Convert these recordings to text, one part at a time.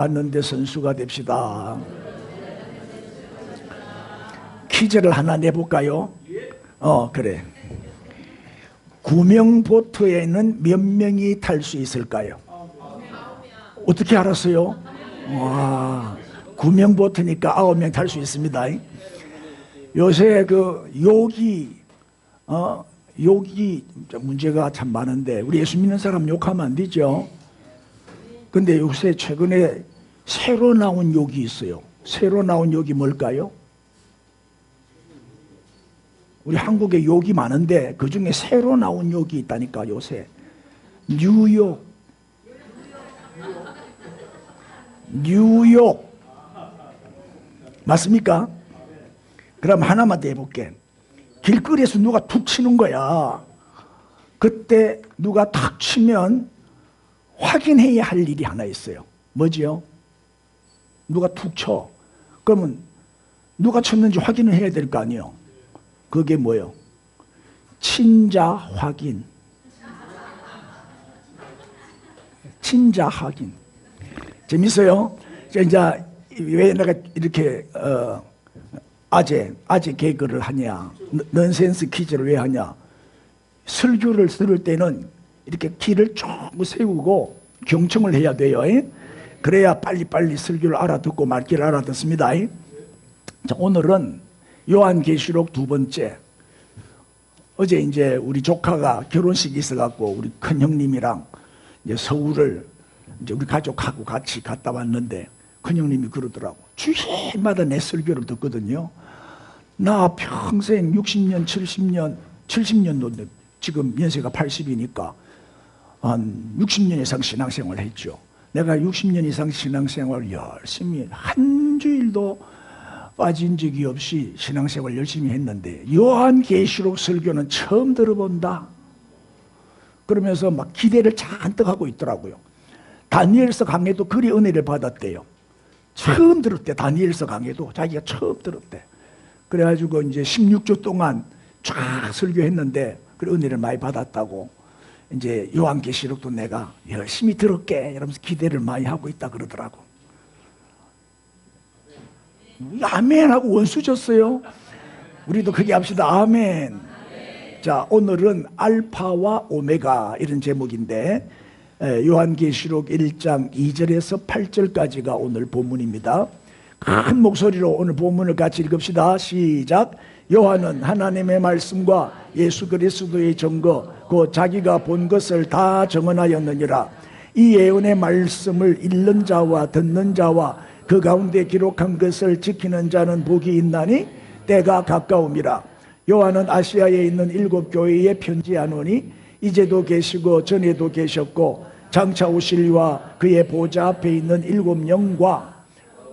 받는데 선수가 됩시다. 퀴즈를 하나 내볼까요? 그래. 구명보트에는 몇 명이 탈 수 있을까요? 어떻게 알았어요? 와, 구명보트니까 9명 탈 수 있습니다. 요새 그 욕이 문제가 참 많은데 우리 예수 믿는 사람 욕하면 안 되죠. 근데 요새 최근에 새로 나온 욕이 있어요. 새로 나온 욕이 뭘까요? 우리 한국에 욕이 많은데 그 중에 새로 나온 욕이 있다니까. 요새 뉴욕 맞습니까? 그럼 하나만 더 해볼게. 길거리에서 누가 툭 치는 거야. 그때 누가 탁 치면 확인해야 할 일이 하나 있어요. 뭐지요? 누가 툭 쳐. 그러면 누가 쳤는지 확인을 해야 될 거 아니에요. 그게 뭐예요? 친자 확인. 친자 확인. 재밌어요? 이제 왜 내가 이렇게 아재 개그를 하냐, 넌센스 퀴즈를 왜 하냐. 설교를 들을 때는 이렇게 길을 쭉 세우고 경청을 해야 돼요. 그래야 빨리빨리 설교를 알아듣고 말귀를 알아듣습니다. 자, 오늘은 요한계시록 2번째. 어제 이제 우리 조카가 결혼식이 있어갖고 우리 큰 형님이랑 이제 서울을 이제 우리 가족하고 같이 갔다 왔는데 큰 형님이 그러더라고. 주일마다 내 설교를 듣거든요. 나 평생 60년, 70년도 지금 연세가 80이니까 한 60년 이상 신앙생활을 했죠. 내가 60년 이상 신앙생활을 열심히 한 주일도 빠진 적이 없이 신앙생활 열심히 했는데 요한계시록 설교는 처음 들어본다. 그러면서 막 기대를 잔뜩 하고 있더라고요. 다니엘서 강해도 그리 은혜를 받았대요. 처음 들었대. 다니엘서 강해도 자기가 처음 들었대. 그래가지고 이제 16주 동안 쫙 설교했는데 그 은혜를 많이 받았다고. 이제 요한계시록도 내가 열심히 들을게 이러면서 기대를 많이 하고 있다 그러더라고. 아멘 하고 원수 줬어요. 우리도 그렇게 합시다. 아멘. 자, 오늘은 알파와 오메가 이런 제목인데 요한계시록 1장 2절에서 8절까지가 오늘 본문입니다. 큰 목소리로 오늘 본문을 같이 읽읍시다. 시작. 요한은 하나님의 말씀과 예수 그리스도의 증거 곧 자기가 본 것을 다 증언하였느니라. 이 예언의 말씀을 읽는 자와 듣는 자와 그 가운데 기록한 것을 지키는 자는 복이 있나니 때가 가까움이라. 요한은 아시아에 있는 7교회에 편지하노니 이제도 계시고 전에도 계셨고 장차 오실 이와 그의 보좌 앞에 있는 7영과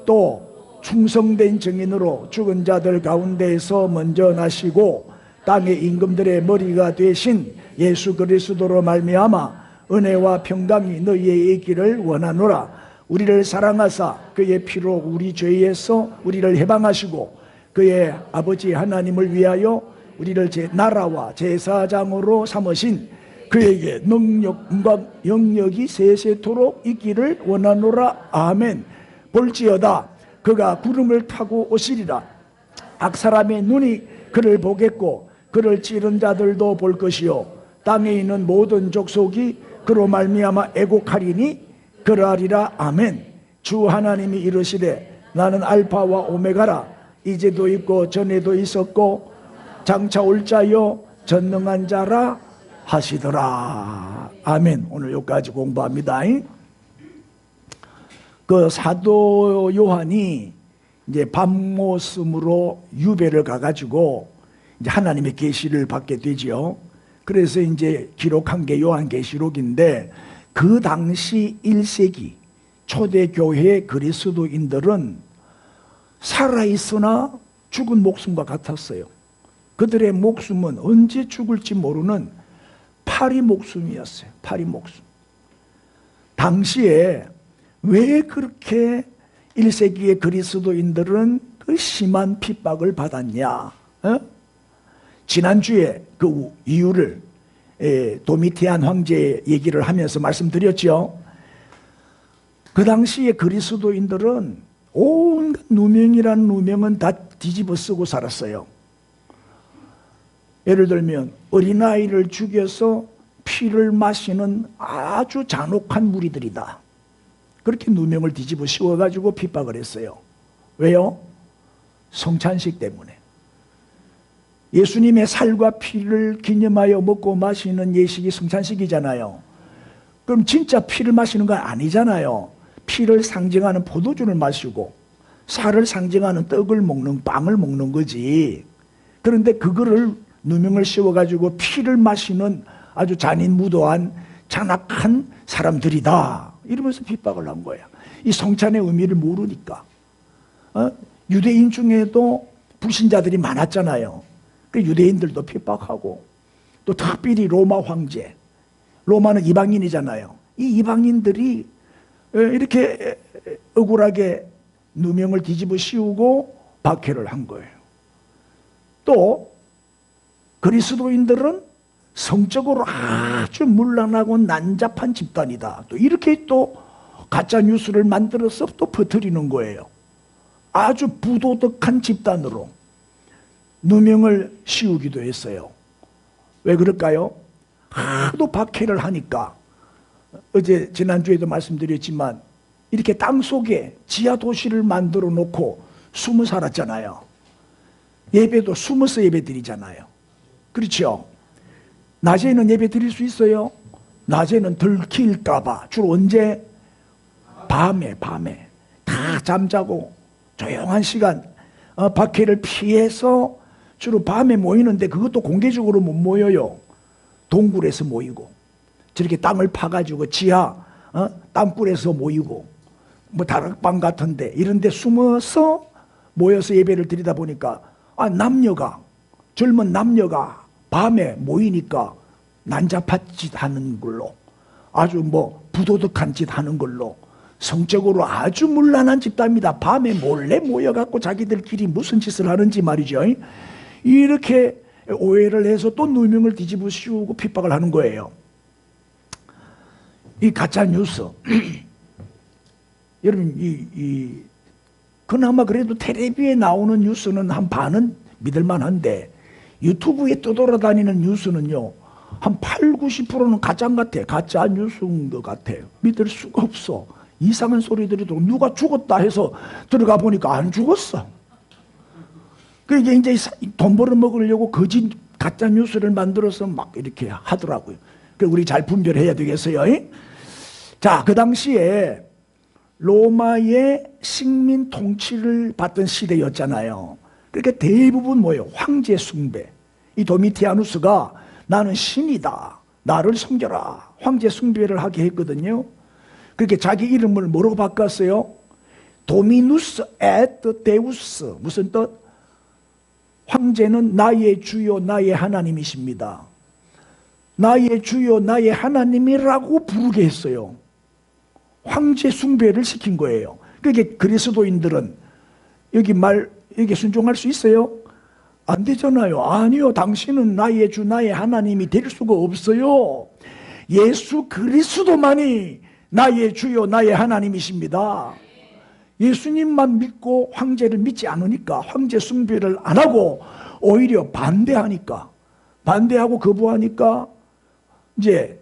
또 충성된 증인으로 죽은 자들 가운데에서 먼저 나시고 땅의 임금들의 머리가 되신 예수 그리스도로 말미암아 은혜와 평강이 너희에게 있기를 원하노라. 우리를 사랑하사 그의 피로 우리 죄에서 우리를 해방하시고 그의 아버지 하나님을 위하여 우리를 제 나라와 제사장으로 삼으신 그에게 능력과 영역이 세세토록 있기를 원하노라. 아멘. 볼지어다 그가 구름을 타고 오시리라. 악사람의 눈이 그를 보겠고 그를 찌른 자들도 볼 것이요 땅에 있는 모든 족속이 그로 말미암아 애곡하리니 그러하리라. 아멘. 주 하나님이 이르시되 나는 알파와 오메가라. 이제도 있고 전에도 있었고 장차 올 자요 전능한 자라 하시더라. 아멘. 오늘 여기까지 공부합니다. 그 사도 요한이 이제 밤모섬으로 유배를 가가지고 이제 하나님의 계시를 받게 되죠. 그래서 이제 기록한 게 요한계시록인데 그 당시 1세기 초대교회 그리스도인들은 살아있으나 죽은 목숨과 같았어요. 그들의 목숨은 언제 죽을지 모르는 파리 목숨이었어요. 파리 목숨. 당시에 왜 그렇게 1세기의 그리스도인들은 그 심한 핍박을 받았냐? 지난주에 그 이유를 도미티안 황제 얘기를 하면서 말씀드렸죠. 그 당시에 그리스도인들은 온갖 누명이라는 누명은 다 뒤집어 쓰고 살았어요. 예를 들면 어린아이를 죽여서 피를 마시는 아주 잔혹한 무리들이다. 그렇게 누명을 뒤집어 씌워가지고 핍박을 했어요. 왜요? 성찬식 때문에. 예수님의 살과 피를 기념하여 먹고 마시는 예식이 성찬식이잖아요. 그럼 진짜 피를 마시는 건 아니잖아요. 피를 상징하는 포도주를 마시고 살을 상징하는 떡을 먹는, 빵을 먹는 거지. 그런데 그거를 누명을 씌워가지고 피를 마시는 아주 잔인무도한 잔악한 사람들이다, 이러면서 핍박을 한 거야. 이 성찬의 의미를 모르니까. 유대인 중에도 불신자들이 많았잖아요. 그 유대인들도 핍박하고, 또 특별히 로마 황제, 로마는 이방인이잖아요. 이 이방인들이 이렇게 억울하게 누명을 뒤집어 씌우고 박해를 한 거예요. 또 그리스도인들은 성적으로 아주 문란하고 난잡한 집단이다, 또 이렇게 또 가짜 뉴스를 만들어서 또 퍼뜨리는 거예요. 아주 부도덕한 집단으로 누명을 씌우기도 했어요. 왜 그럴까요? 하도 박해를 하니까. 어제 지난주에도 말씀드렸지만 이렇게 땅속에 지하 도시를 만들어 놓고 숨어 살았잖아요. 예배도 숨어서 예배 드리잖아요. 그렇죠? 낮에는 예배 드릴 수 있어요? 낮에는 들킬까봐. 주로 언제? 밤에 다 잠자고 조용한 시간, 박해를 피해서 주로 밤에 모이는데, 그것도 공개적으로 못 모여요. 동굴에서 모이고, 저렇게 땅을 파가지고 지하 땅굴에서 모이고, 뭐 다락방 같은데 이런 데 숨어서 모여서 예배를 드리다 보니까 젊은 남녀가 밤에 모이니까 난잡한 짓 하는 걸로, 아주 뭐 부도덕한 짓 하는 걸로, 성적으로 아주 문란한 집단입니다. 밤에 몰래 모여갖고 자기들끼리 무슨 짓을 하는지 말이죠. 이렇게 오해를 해서 또 누명을 뒤집어 씌우고 핍박을 하는 거예요. 이 가짜 뉴스 여러분, 그나마 그래도 텔레비에 나오는 뉴스는 한 반은 믿을만한데, 유튜브에 떠돌아다니는 뉴스는요 한 80~90%는 가짜 같아. 가짜 뉴스인 것 같아. 믿을 수가 없어. 이상한 소리들이 들고, 누가 죽었다 해서 들어가 보니까 안 죽었어. 그러니까 이제 돈 벌어먹으려고 거짓 가짜 뉴스를 만들어서 막 이렇게 하더라고요. 그래서 우리 잘 분별해야 되겠어요. 자, 그 당시에 로마의 식민 통치를 받던 시대였잖아요. 그러니까 대부분 뭐예요? 황제 숭배. 이 도미티아누스가 나는 신이다, 나를 섬겨라, 황제 숭배를 하게 했거든요. 그렇게 자기 이름을 뭐로 바꿨어요? 도미누스 에트 데우스. 무슨 뜻? 황제는 나의 주요 나의 하나님이십니다. 나의 주요 나의 하나님이라고 부르게 했어요. 황제 숭배를 시킨 거예요. 그게 그리스도인들은 여기 순종할 수 있어요? 안 되잖아요. 아니요, 당신은 나의 주 나의 하나님이 될 수가 없어요. 예수 그리스도만이 나의 주요 나의 하나님이십니다. 예수님만 믿고 황제를 믿지 않으니까, 황제 숭배를 안 하고 오히려 반대하고 거부하니까 이제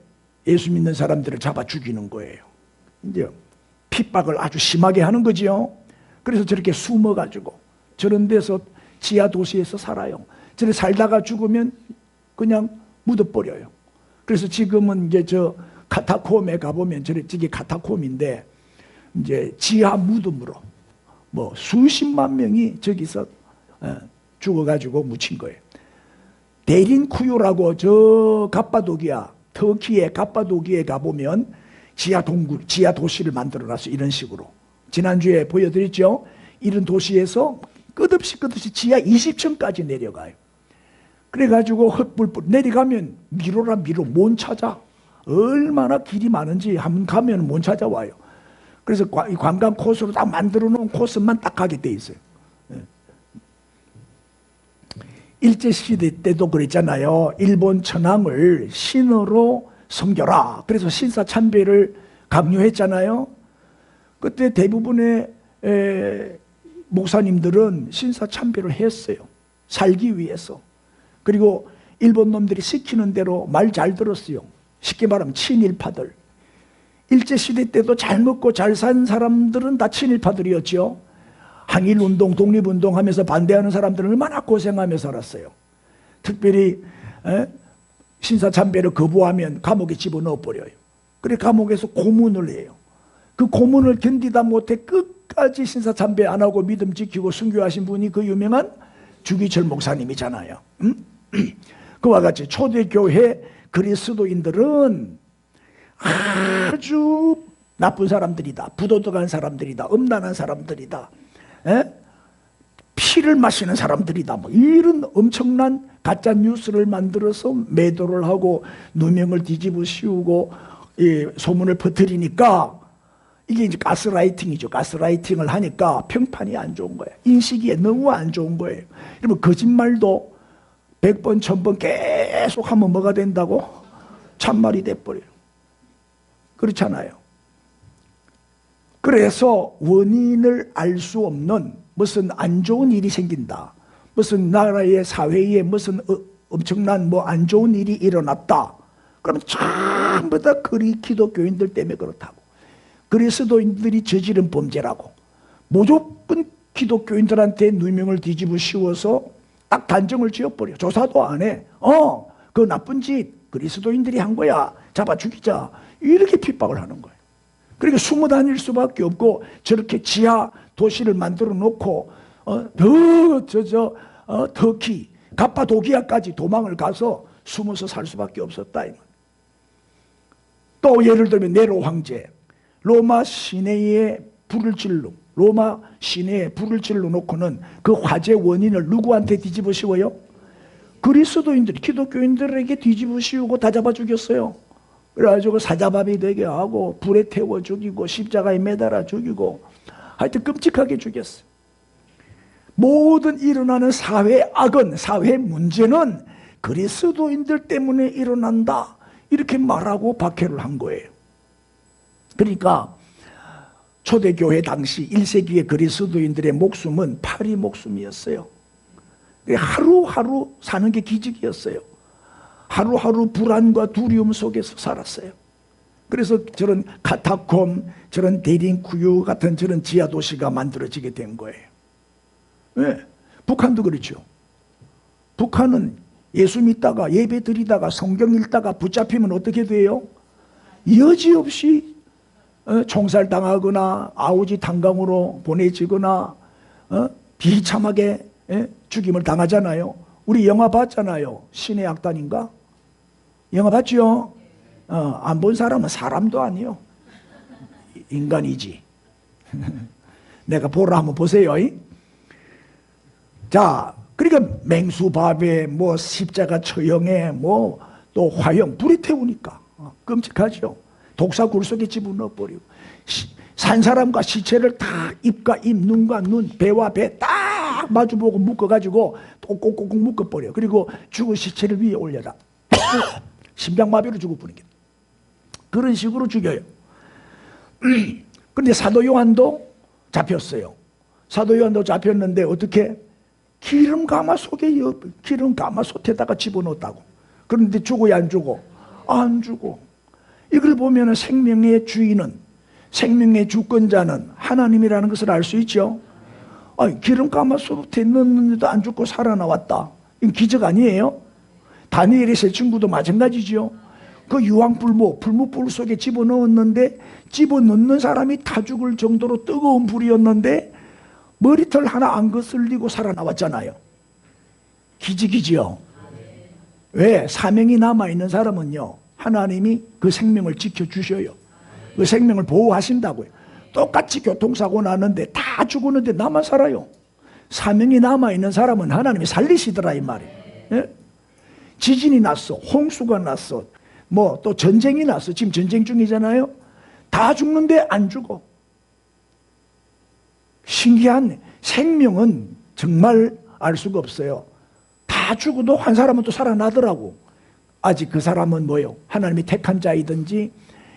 예수 믿는 사람들을 잡아 죽이는 거예요. 이제 핍박을 아주 심하게 하는 거죠. 그래서 저렇게 숨어가지고 저런 데서 지하 도시에서 살아요. 저렇게 살다가 죽으면 그냥 묻어버려요. 그래서 지금은 이제 저 카타콤에 가보면, 저게 카타콤인데 이제 지하 무덤으로 뭐 수십만 명이 저기서 죽어가지고 묻힌 거예요. 데린쿠유라고 저 갑바도기아, 터키의 갑바도기아에 가보면 지하 도시를 만들어놨어요. 이런 식으로. 지난주에 보여드렸죠? 이런 도시에서 끝없이 지하 20층까지 내려가요. 그래가지고 헛불불 내려가면 미로라 미로, 못 찾아. 얼마나 길이 많은지 한번 가면 못 찾아와요. 그래서 관광 코스로 딱 만들어 놓은 코스만 딱 가게 돼 있어요. 일제시대 때도 그랬잖아요. 일본 천황을 신으로 섬겨라. 그래서 신사참배를 강요했잖아요. 그때 대부분의 목사님들은 신사참배를 했어요. 살기 위해서. 그리고 일본 놈들이 시키는 대로 말 잘 들었어요. 쉽게 말하면 친일파들. 일제시대 때도 잘 먹고 잘 산 사람들은 다 친일파들이었죠. 항일운동, 독립운동 하면서 반대하는 사람들은 얼마나 고생하며 살았어요. 특별히 신사참배를 거부하면 감옥에 집어넣어 버려요. 그래 감옥에서 고문을 해요. 그 고문을 견디다 못해 끝까지 신사참배 안 하고 믿음 지키고 순교하신 분이 그 유명한 주기철 목사님이잖아요. 그와 같이 초대교회 그리스도인들은 아주 나쁜 사람들이다. 부도덕한 사람들이다. 음란한 사람들이다. 피를 마시는 사람들이다. 뭐 이런 엄청난 가짜 뉴스를 만들어서 매도를 하고 누명을 뒤집어 씌우고 소문을 퍼뜨리니까 이게 이제 가스라이팅이죠. 가스라이팅을 하니까 평판이 안 좋은 거예요. 인식이 너무 안 좋은 거예요. 그러면 거짓말도 100번, 1000번 계속 하면 뭐가 된다고? 참말이 돼버려요. 그렇잖아요. 그래서 원인을 알 수 없는 무슨 안 좋은 일이 생긴다. 무슨 나라의 사회에 무슨 엄청난 뭐 안 좋은 일이 일어났다. 그러면 전부 다 기독교인들 때문에 그렇다고. 그리스도인들이 저지른 범죄라고. 무조건 기독교인들한테 누명을 뒤집어 씌워서 딱 단정을 지어버려. 조사도 안 해. 그 나쁜 짓 그리스도인들이 한 거야. 잡아 죽이자. 이렇게 핍박을 하는 거예요. 그러니까 숨어 다닐 수밖에 없고 저렇게 지하 도시를 만들어 놓고 터키, 갑바도기아까지 도망을 가서 숨어서 살 수밖에 없었다. 또 예를 들면 네로 황제, 로마 시내에 불을 질러 놓고는 그 화재 원인을 누구한테 뒤집어 씌워요? 그리스도인들이, 기독교인들에게 뒤집어 씌우고 다 잡아 죽였어요. 그래가지고 사자밥이 되게 하고 불에 태워 죽이고 십자가에 매달아 죽이고 하여튼 끔찍하게 죽였어요. 모든 일어나는 사회 악은, 사회 문제는 그리스도인들 때문에 일어난다. 이렇게 말하고 박해를 한 거예요. 그러니까 초대교회 당시 1세기의 그리스도인들의 목숨은 파리 목숨이었어요. 하루하루 사는 게 기적이었어요. 하루하루 불안과 두려움 속에서 살았어요. 그래서 저런 카타콤, 저런 데링쿠유 같은 저런 지하 도시가 만들어지게 된 거예요. 왜? 북한도 그렇죠. 북한은 예수 믿다가 예배 드리다가 성경 읽다가 붙잡히면 어떻게 돼요? 여지없이 총살당하거나 아우지 탄강으로 보내지거나 비참하게 죽임을 당하잖아요. 우리 영화 봤잖아요. 신의 악단인가? 영화 봤죠? 안 본 사람은 사람도 아니요. 인간이지. 내가 보라 한번 보세요. 자, 그러니까 맹수밥에 뭐 십자가 처형에 뭐 또 화형 불에 태우니까 끔찍하죠. 독사 굴 속에 집어넣어 버리고 산 사람과 시체를 다 입과 입, 눈과 눈, 배와 배 딱 마주보고 묶어가지고 또 꼭꼭꼭 묶어버려. 그리고 죽은 시체를 위에 올려라. 심장마비로 죽어버리게. 그런 식으로 죽여요. 그런데 사도 요한도 잡혔어요. 사도 요한도 잡혔는데 어떻게? 기름 가마솥에다가 집어넣었다고. 그런데 죽어야 안 죽어? 안 죽어. 이걸 보면 생명의 주인은, 생명의 주권자는 하나님이라는 것을 알 수 있죠. 기름 가마솥에 넣었는데도 안 죽고 살아나왔다. 이건 기적 아니에요? 다니엘의 세 친구도 마찬가지죠. 그 불무불 속에 집어넣었는데 집어넣는 사람이 다 죽을 정도로 뜨거운 불이었는데 머리털 하나 안 거슬리고 살아나왔잖아요. 기적이지요. 왜? 사명이 남아있는 사람은요, 하나님이 그 생명을 지켜주셔요. 그 생명을 보호하신다고요. 똑같이 교통사고 나는데 다 죽었는데 나만 살아요. 사명이 남아있는 사람은 하나님이 살리시더라 이 말이에요. 예? 지진이 났어, 홍수가 났어, 뭐 또 전쟁이 났어. 지금 전쟁 중이잖아요. 다 죽는데 안 죽어. 신기한, 생명은 정말 알 수가 없어요. 다 죽어도 한 사람은 또 살아나더라고. 아직 그 사람은 뭐예요? 하나님이 택한 자이든지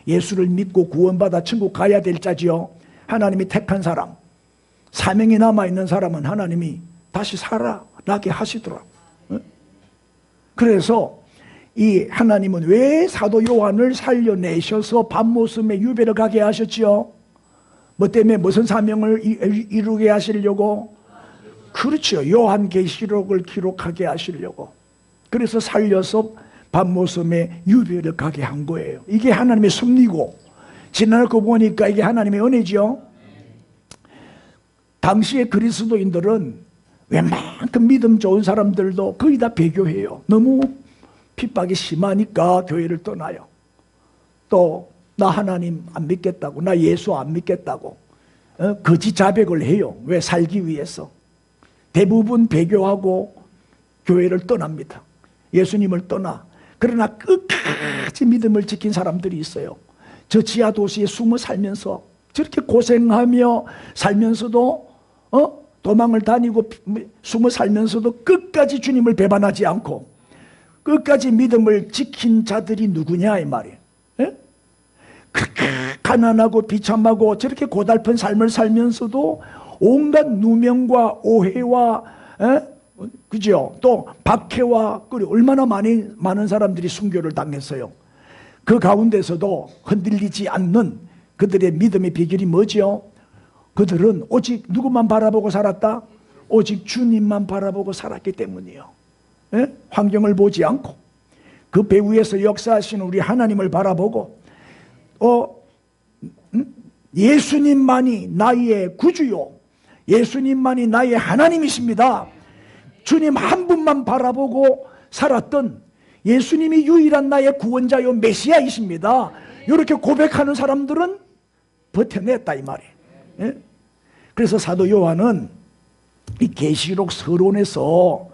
예수를 믿고 구원받아 천국 가야 될 자지요. 하나님이 택한 사람, 사명이 남아있는 사람은 하나님이 다시 살아나게 하시더라. 그래서 이 하나님은 왜 사도 요한을 살려내셔서 밤모섬에 유배를 가게 하셨지요? 뭐 때문에 무슨 사명을 이루게 하시려고? 그렇죠. 요한계시록을 기록하게 하시려고. 그래서 살려서 밤모섬에 유배를 가게 한 거예요. 이게 하나님의 섭리고, 지나고 보니까 이게 하나님의 은혜죠. 당시에 그리스도인들은 웬만큼 믿음 좋은 사람들도 거의 다 배교해요. 너무 핍박이 심하니까 교회를 떠나요. 또 나 하나님 안 믿겠다고, 나 예수 안 믿겠다고 거짓 자백을 해요. 왜? 살기 위해서. 대부분 배교하고 교회를 떠납니다. 예수님을 떠나. 그러나 끝까지 믿음을 지킨 사람들이 있어요. 저 지하 도시에 숨어 살면서 저렇게 고생하며 살면서도 도망을 다니고 숨어 살면서도 끝까지 주님을 배반하지 않고 끝까지 믿음을 지킨 자들이 누구냐 이 말이에요. 예? 그렇게 가난하고 비참하고 저렇게 고달픈 삶을 살면서도 온갖 누명과 오해와 그죠? 또 박해와 얼마나 많은 사람들이 순교를 당했어요. 그 가운데서도 흔들리지 않는 그들의 믿음의 비결이 뭐죠? 그들은 오직 누구만 바라보고 살았다? 오직 주님만 바라보고 살았기 때문이에요. 예? 환경을 보지 않고 그 배후에서 역사하시는 우리 하나님을 바라보고 예수님만이 나의 구주요, 예수님만이 나의 하나님이십니다. 주님 한 분만 바라보고 살았던 예수님이 유일한 나의 구원자요 메시아이십니다. 이렇게 고백하는 사람들은 버텨냈다 이 말이에요. 예? 그래서 사도 요한은 이 계시록 서론에서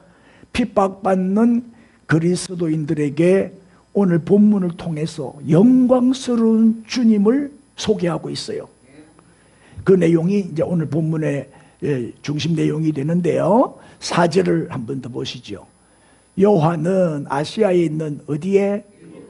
핍박받는 그리스도인들에게 오늘 본문을 통해서 영광스러운 주님을 소개하고 있어요. 그 내용이 이제 오늘 본문의 중심 내용이 되는데요. 4절을 한 번 더 보시죠. 요한은 아시아에 있는 어디에?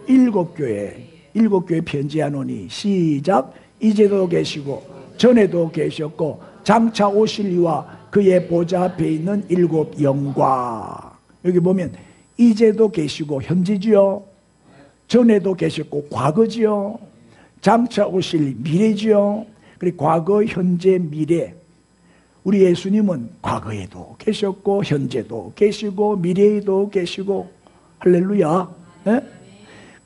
7교회, 7교회 편지하노니 시작. 이제도 계시고 전에도 계셨고 장차 오실 이와 그의 보좌 앞에 있는 7 영과. 여기 보면 이제도 계시고 현재지요, 전에도 계셨고 과거지요, 장차 오실 미래지요. 그리고 과거, 현재, 미래. 우리 예수님은 과거에도 계셨고 현재도 계시고 미래에도 계시고 할렐루야. 네?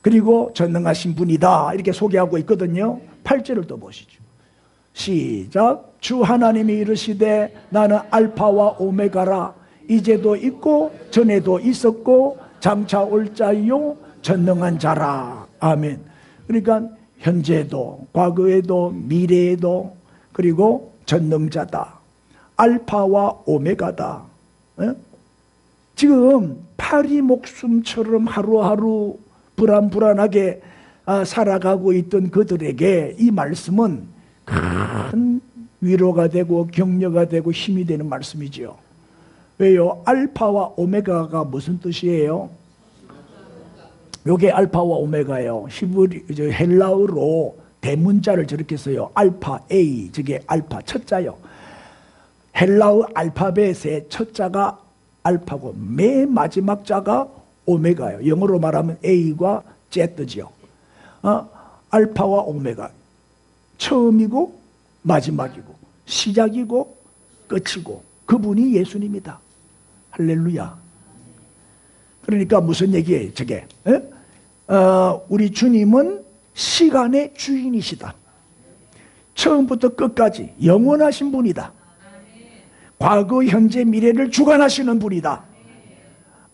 그리고 전능하신 분이다 이렇게 소개하고 있거든요. 8절을 또 보시죠. 시작. 주 하나님이 이르시되 나는 알파와 오메가라. 이제도 있고 전에도 있었고 장차 올 자요 전능한 자라. 아멘. 그러니까 현재도 과거에도 미래에도 그리고 전능자다. 알파와 오메가다. 에? 지금 파리 목숨처럼 하루하루 불안불안하게 살아가고 있던 그들에게 이 말씀은 큰 위로가 되고 격려가 되고 힘이 되는 말씀이죠. 왜요? 알파와 오메가가 무슨 뜻이에요? 요게 알파와 오메가예요. 헬라어로 대문자를 저렇게 써요. 알파 A, 저게 알파 첫 자요. 헬라어 알파벳의 첫 자가 알파고 맨 마지막 자가 오메가예요. 영어로 말하면 A과 Z죠. 알파와 오메가, 처음이고 마지막이고 시작이고 끝이고 그분이 예수님이다. 할렐루야. 그러니까 무슨 얘기예요 저게? 우리 주님은 시간의 주인이시다. 처음부터 끝까지 영원하신 분이다. 과거, 현재, 미래를 주관하시는 분이다.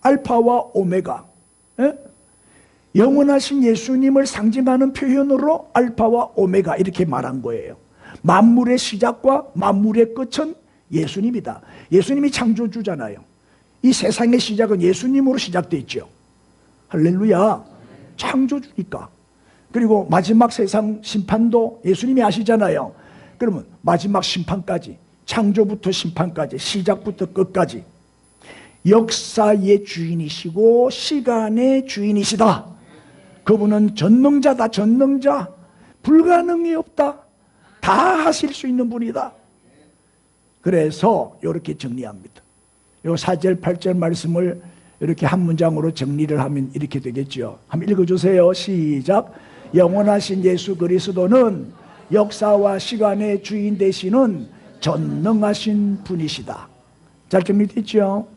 알파와 오메가. 영원하신 예수님을 상징하는 표현으로 알파와 오메가 이렇게 말한 거예요. 만물의 시작과 만물의 끝은 예수님이다. 예수님이 창조주잖아요. 이 세상의 시작은 예수님으로 시작되어 있죠. 할렐루야. 창조주니까. 그리고 마지막 세상 심판도 예수님이 아시잖아요. 그러면 마지막 심판까지, 창조부터 심판까지, 시작부터 끝까지 역사의 주인이시고 시간의 주인이시다. 그분은 전능자다. 전능자. 불가능이 없다. 다 하실 수 있는 분이다. 그래서 이렇게 정리합니다. 요 4절 8절 말씀을 이렇게 한 문장으로 정리를 하면 이렇게 되겠죠. 한번 읽어주세요. 시작. 영원하신 예수 그리스도는 역사와 시간의 주인 되시는 전능하신 분이시다. 잘 정리됐죠?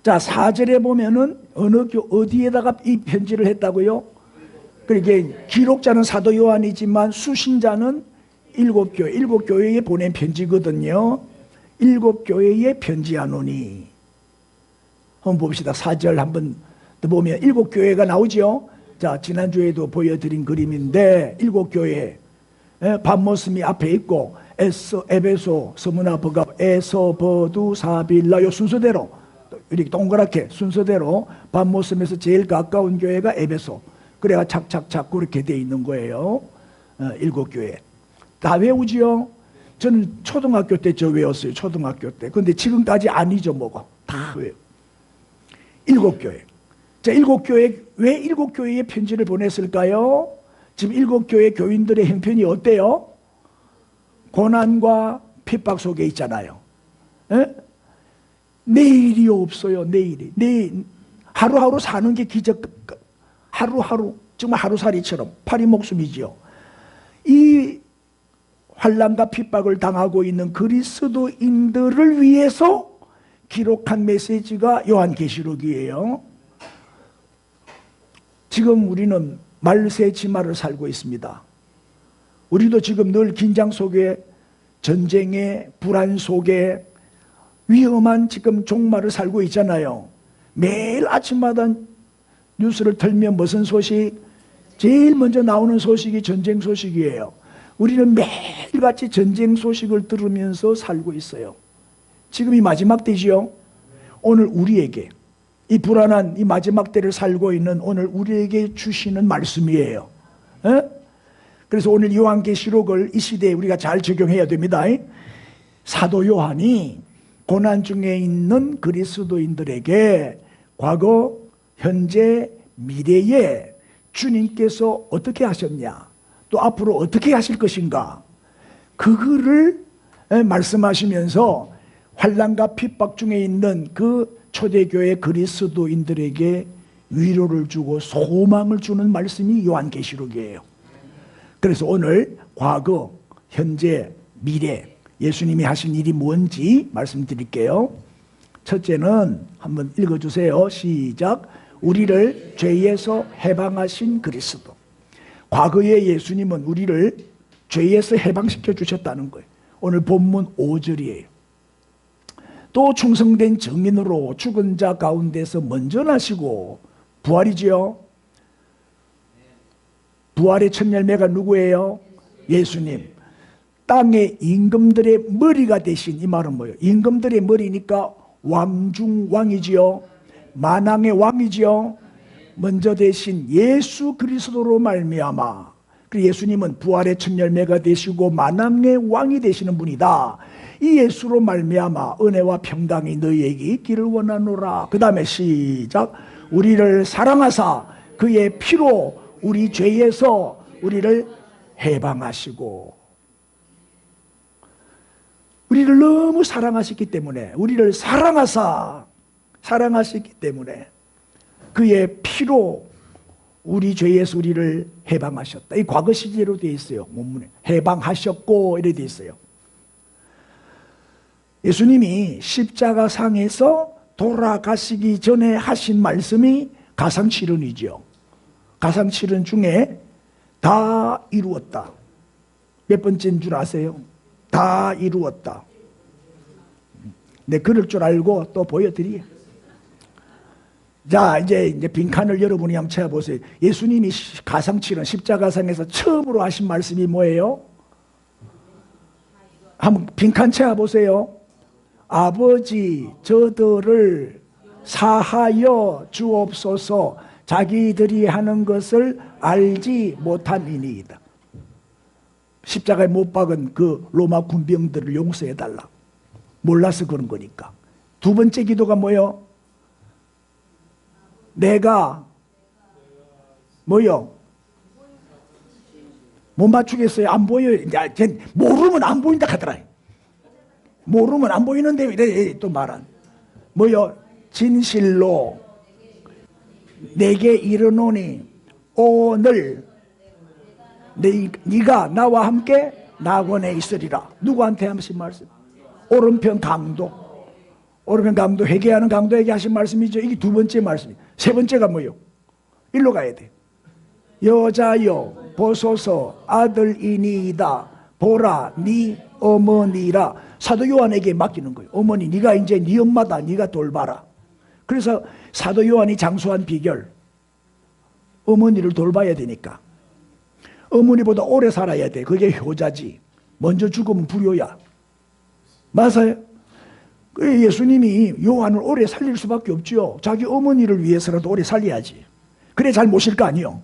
자, 4절에 보면은 어디에다가 이 편지를 했다고요? 그러니까 기록자는 사도 요한이지만 수신자는 일곱 교회에 보낸 편지거든요. 일곱 교회에 편지하노니. 한번 봅시다. 4절 한번 더 보면 일곱 교회가 나오죠. 자, 지난주에도 보여드린 그림인데 일곱 교회, 밤모스미 앞에 있고 에베소, 스무나, 버갑, 에서, 버두, 사빌라, 요 순서대로 이렇게 동그랗게 순서대로 밤모스미에서 제일 가까운 교회가 에베소. 그래가 착착착 그렇게 돼 있는 거예요. 일곱 교회 다 외우지요. 저는 초등학교 때 저 외웠어요. 초등학교 때. 근데 지금까지 안 잊어먹어. 다 외워. 일곱 교회. 자, 일곱 교회, 왜 일곱 교회에 편지를 보냈을까요? 지금 일곱 교회 교인들의 형편이 어때요? 고난과 핍박 속에 있잖아요. 에? 내일이 없어요. 내일이. 하루하루 사는 게 기적. 하루하루 정말 하루살이처럼 파리 목숨이지요. 이 환난과 핍박을 당하고 있는 그리스도인들을 위해서 기록한 메시지가 요한계시록이에요. 지금 우리는 말세 지마를 살고 있습니다. 우리도 지금 늘 긴장 속에, 전쟁의 불안 속에 위험한 지금 종말을 살고 있잖아요. 매일 아침마다 뉴스를 틀면 무슨 소식? 제일 먼저 나오는 소식이 전쟁 소식이에요. 우리는 매일같이 전쟁 소식을 들으면서 살고 있어요. 지금이 마지막 때지요. 오늘 우리에게 이 불안한 이 마지막 때를 살고 있는 오늘 우리에게 주시는 말씀이에요. 에? 그래서 오늘 요한계시록을 이 시대에 우리가 잘 적용해야 됩니다. 사도 요한이 고난 중에 있는 그리스도인들에게 과거, 현재, 미래에 주님께서 어떻게 하셨냐, 또 앞으로 어떻게 하실 것인가, 그거를 말씀하시면서 환난과 핍박 중에 있는 그 초대교회 그리스도인들에게 위로를 주고 소망을 주는 말씀이 요한계시록이에요. 그래서 오늘 과거, 현재, 미래 예수님이 하신 일이 뭔지 말씀드릴게요. 첫째는 한번 읽어주세요. 시작. 우리를 죄에서 해방하신 그리스도. 과거에 예수님은 우리를 죄에서 해방시켜 주셨다는 거예요. 오늘 본문 5절이에요. 또 충성된 증인으로 죽은 자 가운데서 먼저 나시고 부활이지요. 부활의 첫 열매가 누구예요? 예수님. 땅의 임금들의 머리가 되신, 이 말은 뭐예요? 임금들의 머리니까 왕중왕이지요. 만왕의 왕이지요. 먼저 되신 예수 그리스도로 말미암아, 그 예수님은 부활의 첫 열매가 되시고 만왕의 왕이 되시는 분이다. 이 예수로 말미암아 은혜와 평강이 너희에게 있기를 원하노라. 그 다음에 시작. 우리를 사랑하사 그의 피로 우리 죄에서 우리를 해방하시고. 우리를 너무 사랑하셨기 때문에, 우리를 사랑하셨기 때문에 그의 피로 우리 죄에서 우리를 해방하셨다. 이 과거 시제로 되어 있어요. 본문에 해방하셨고 이렇게 되어 있어요. 예수님이 십자가상에서 돌아가시기 전에 하신 말씀이 가상칠언이죠. 가상칠언 중에 다 이루었다. 몇 번째인 줄 아세요? 다 이루었다. 네, 그럴 줄 알고 또 보여드리요. 자, 이제 빈칸을 여러분이 한번 찾아보세요. 예수님이 가상칠언, 십자가상에서 처음으로 하신 말씀이 뭐예요? 한번 빈칸 찾아보세요. 아버지, 저들을 사하여 주옵소서. 자기들이 하는 것을 알지 못함이니이다. 십자가에 못 박은 그 로마 군병들을 용서해달라. 몰라서 그런 거니까. 두 번째 기도가 뭐요? 내가 뭐요? 못 맞추겠어요? 안 보여요. 이제 모르면 안 보인다 하더라. 모르면 안 보이는데 이래 또 말한. 뭐요? 진실로 내게 이르노니 오늘 네가 나와 함께 낙원에 있으리라. 누구한테 하신 말씀? 오른편 강도. 오른편 강도, 회개하는 강도에게 하신 말씀이죠. 이게 두 번째 말씀이에요. 세 번째가 뭐요? 일로 가야 돼. 여자여 보소서 아들이니이다. 보라 네 어머니라. 사도 요한에게 맡기는 거예요. 어머니 네가 이제 네 엄마다. 네가 돌봐라. 그래서 사도 요한이 장수한 비결, 어머니를 돌봐야 되니까. 어머니보다 오래 살아야 돼. 그게 효자지. 먼저 죽으면 불효야. 맞아요? 예수님이 요한을 오래 살릴 수밖에 없죠. 자기 어머니를 위해서라도 오래 살려야지. 그래 잘 모실 거 아니에요.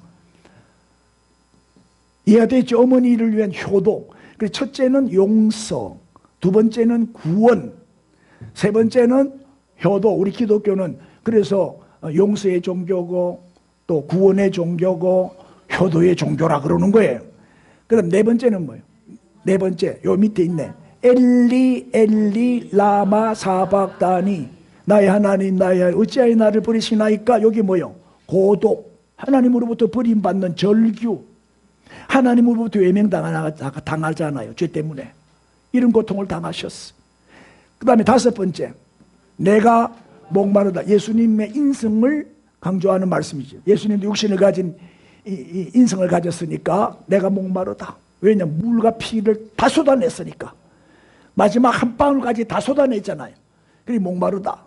이해가 됐죠? 어머니를 위한 효도. 그래 첫째는 용서, 두 번째는 구원, 세 번째는 효도. 우리 기독교는 그래서 용서의 종교고 또 구원의 종교고 효도의 종교라 그러는 거예요. 그럼 네 번째는 뭐예요? 네 번째 요 밑에 있네. 엘리 엘리 라마 사박다니. 나의 하나님 나의 하나님 어찌하여 나를 버리시나이까. 여기 뭐예요? 고독. 하나님으로부터 버림받는 절규. 하나님으로부터 외면당하잖아요. 죄 때문에. 이런 고통을 당하셨어. 그 다음에 다섯 번째, 내가 목마르다. 예수님의 인성을 강조하는 말씀이죠. 예수님도 육신을 가진 이 인성을 가졌으니까 내가 목마르다. 왜냐하면 물과 피를 다 쏟아냈으니까. 마지막 한 방울까지 다 쏟아냈잖아요. 그래 목마르다.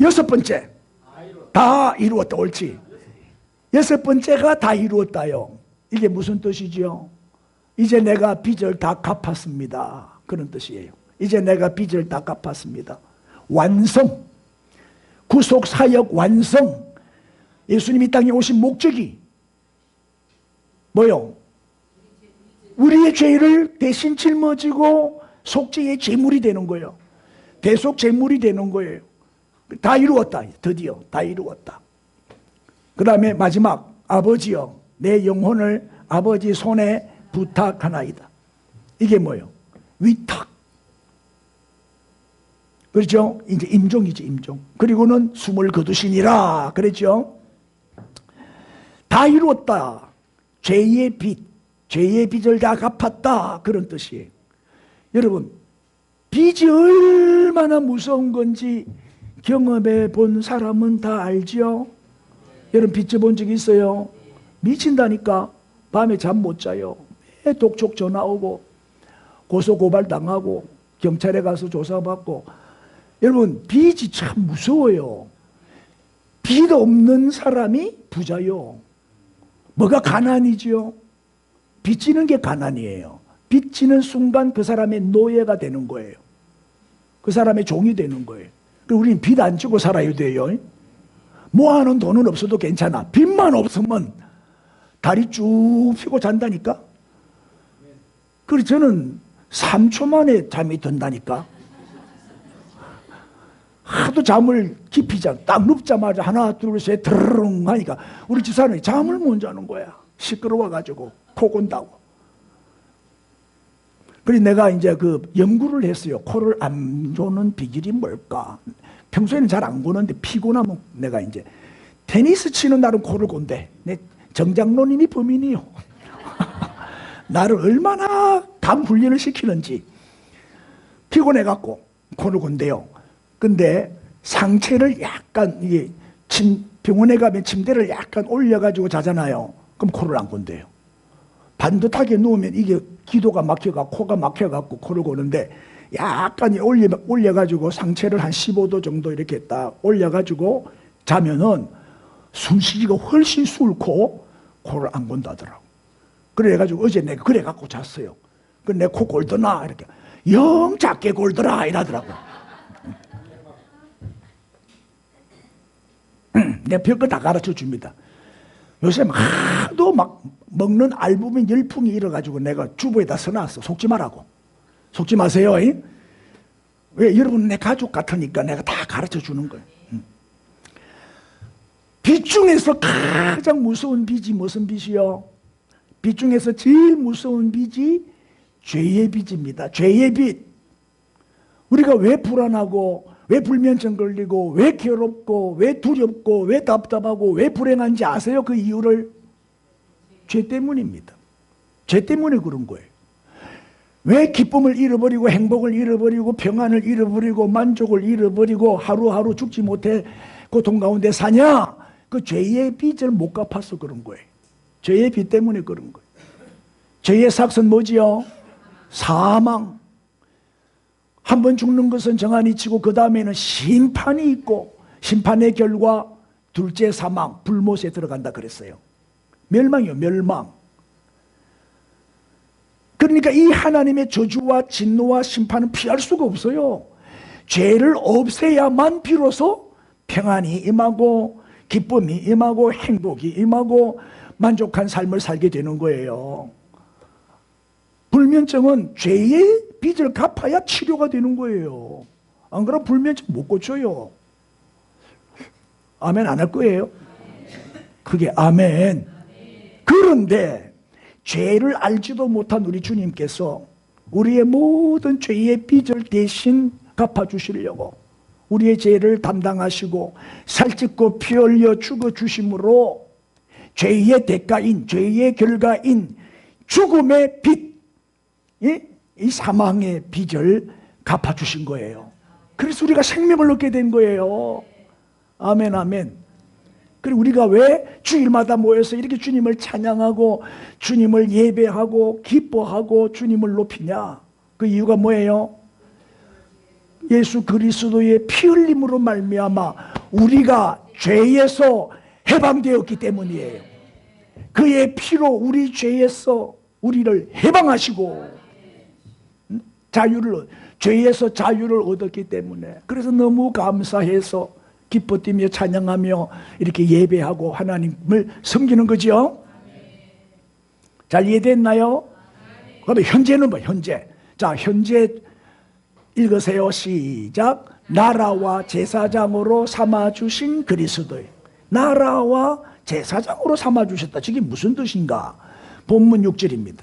여섯 번째, 다 이루었다. 옳지. 여섯 번째가 다 이루었다요. 이게 무슨 뜻이죠? 이제 내가 빚을 다 갚았습니다. 그런 뜻이에요. 이제 내가 빚을 다 갚았습니다. 완성. 구속 사역 완성. 예수님이 이 땅에 오신 목적이 뭐요? 우리의 죄를 대신 짊어지고 속죄의 제물이 되는 거예요. 대속 제물이 되는 거예요. 다 이루었다. 드디어 다 이루었다. 그 다음에 마지막, 아버지여 내 영혼을 아버지 손에 부탁하나이다. 이게 뭐예요? 위탁. 그렇죠? 이제 임종이지, 임종. 그리고는 숨을 거두시니라. 그랬죠? 다 이루었다. 죄의 빚을 다 갚았다. 그런 뜻이에요. 여러분, 빚이 얼마나 무서운 건지 경험해 본 사람은 다 알죠? 여러분, 빚 져본 적 있어요? 미친다니까. 밤에 잠 못 자요. 독촉 전화 오고 고소고발 당하고 경찰에 가서 조사받고. 여러분, 빚이 참 무서워요. 빚 없는 사람이 부자요. 뭐가 가난이죠? 빚지는 게 가난이에요. 빚지는 순간 그 사람의 노예가 되는 거예요. 그 사람의 종이 되는 거예요. 그리고 우리는 빚 안 지고 살아야 돼요. 모아놓은 돈은 없어도 괜찮아. 빚만 없으면 다리 쭉 펴고 잔다니까. 그래서 저는 3초 만에 잠이 든다니까. 하도 잠을 깊이 자. 딱 눕자마자 하나 둘 셋 드르릉 하니까 우리 집사람이 잠을 못 자는 거야. 시끄러워가지고 코 곤다고. 그래서 내가 이제 그 연구를 했어요. 코를 안 조는 비결이 뭘까? 평소에는 잘 안 고는데 피곤하면 내가 이제 테니스 치는 날은 코를 곤대. 내 정장로님이 범인이요. 나를 얼마나 감 훈련을 시키는지. 피곤해갖고 코를 곤대요. 근데 상체를 약간 이게 병원에 가면 침대를 약간 올려가지고 자잖아요. 그럼 코를 안 곤대요. 반듯하게 누우면 이게 기도가 막혀갖고 코가 막혀갖고 코를 고는데 약간 올려가지고 상체를 한 15도 정도 이렇게 딱 올려가지고 자면은 숨쉬기가 훨씬 sul고 코를 안 곤다더라고. 그래가지고 어제 내가 그래갖고 잤어요. 그 내 코 골더나 이렇게 영 작게 골더라 이러더라고. 내가 별거 다 가르쳐 줍니다. 요새 하도 막 먹는 알부민 열풍이 일어가지고 내가 주부에다 써놨어. 속지 말라고. 속지 마세요. 왜? 여러분 내 가족 같으니까 내가 다 가르쳐 주는 거예요. 빚 중에서 가장 무서운 빚이 무슨 빚이요? 빚 중에서 제일 무서운 빚이 죄의 빚입니다. 죄의 빚. 우리가 왜 불안하고 왜 불면증 걸리고 왜 괴롭고 왜 두렵고 왜 답답하고 왜 불행한지 아세요? 그 이유를? 죄 때문입니다. 죄 때문에 그런 거예요. 왜 기쁨을 잃어버리고 행복을 잃어버리고 평안을 잃어버리고 만족을 잃어버리고 하루하루 죽지 못해 고통 가운데 사냐? 그 죄의 빚을 못 갚아서 그런 거예요. 죄의 빚 때문에 그런 거예요. 죄의 삭은 뭐지요? 사망. 한 번 죽는 것은 정한이 치고 그 다음에는 심판이 있고 심판의 결과 둘째 사망, 불못에 들어간다 그랬어요. 멸망이요, 멸망. 그러니까 이 하나님의 저주와 진노와 심판은 피할 수가 없어요. 죄를 없애야만 비로소 평안이 임하고 기쁨이 임하고 행복이 임하고 만족한 삶을 살게 되는 거예요. 불면증은 죄의 빚을 갚아야 치료가 되는 거예요. 안 그러면 불면증 못 고쳐요. 아멘 안 할 거예요? 그게 아멘. 그런데 죄를 알지도 못한 우리 주님께서 우리의 모든 죄의 빚을 대신 갚아주시려고 우리의 죄를 담당하시고 살찌고 피 흘려 죽어주심으로 죄의 대가인, 죄의 결과인 죽음의 빚, 이 사망의 빚을 갚아주신 거예요. 그래서 우리가 생명을 얻게 된 거예요. 아멘 아멘. 그리고 우리가 왜 주일마다 모여서 이렇게 주님을 찬양하고 주님을 예배하고 기뻐하고 주님을 높이냐? 그 이유가 뭐예요? 예수 그리스도의 피 흘림으로 말미암아 우리가 죄에서 해방되었기 때문이에요. 그의 피로 우리 죄에서 우리를 해방하시고 죄에서 자유를 얻었기 때문에 그래서 너무 감사해서 기뻐 뛰며 찬양하며 이렇게 예배하고 하나님을 섬기는 거죠. 잘 이해됐나요? 그럼 현재는 뭐 현재? 자, 현재 읽으세요. 시작. 나라와 제사장으로 삼아주신 그리스도의 나라와 제사장으로 삼아주셨다. 저게 무슨 뜻인가? 본문 6절입니다.